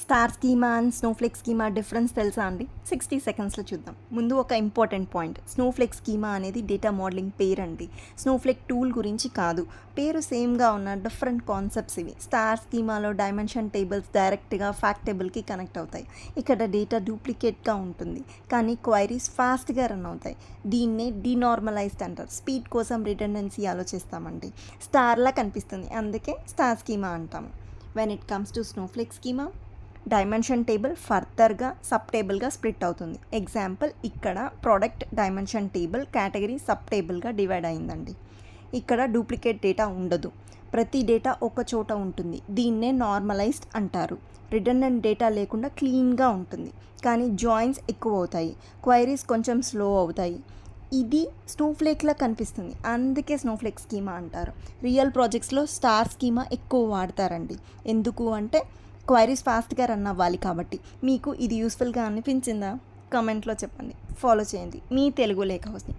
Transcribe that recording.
Star schema and Snowflake schema difference తెలుసా అండి? 60 సెకండ్స్లో చూద్దాం. ముందు ఒక ఇంపార్టెంట్ పాయింట్, స్నోఫ్లేక్ స్కీమా అనేది డేటా మోడలింగ్ పేరు అండి, స్నోఫ్లేక్ టూల్ గురించి కాదు. పేరు సేమ్గా ఉన్న డిఫరెంట్ కాన్సెప్ట్స్ ఇవి. స్టార్ స్కీమాలో డైమెన్షన్ టేబుల్స్ డైరెక్ట్గా ఫ్యాక్ట్ టేబుల్కి కనెక్ట్ అవుతాయి. ఇక్కడ డేటా డూప్లికేట్గా ఉంటుంది, కానీ క్వైరీస్ ఫాస్ట్గా రన్ అవుతాయి. దీన్నే డీనార్మలైజ్డ్ అంటారు. స్పీడ్ కోసం రిడెండెన్సీ ఆలోచిస్తామండి. స్టార్లా కనిపిస్తుంది, అందుకే స్టార్ స్కీమా అంటాము. When it comes to snowflake schema, dimension table ఫర్దర్గా సబ్ టేబుల్గా స్ప్లిట్ అవుతుంది. ఎగ్జాంపుల్, ఇక్కడ product dimension table category sub టేబుల్గా డివైడ్ అయిందండి. ఇక్కడ డూప్లికేట్ డేటా ఉండదు, ప్రతి డేటా ఒక చోట ఉంటుంది. దీన్నే నార్మలైజ్డ్ అంటారు. రిడెండెంట్ డేటా లేకుండా క్లీన్గా ఉంటుంది, కానీ జాయిన్స్ ఎక్కువ అవుతాయి, క్వైరీస్ కొంచెం స్లో అవుతాయి. ఇది స్నోఫ్లేక్లా కనిపిస్తుంది, అందుకే స్నోఫ్లేక్ స్కీమా అంటారు. రియల్ ప్రాజెక్ట్స్లో స్టార్ స్కీమా ఎక్కువ వాడతారండి. ఎందుకు అంటే క్వైరీస్ ఫాస్ట్గా రన్ అవ్వాలి కాబట్టి. మీకు ఇది యూస్ఫుల్గా అనిపించిందా? కామెంట్లో చెప్పండి. ఫాలో చేయండి మీ తెలుగు లేఖ హౌస్ని.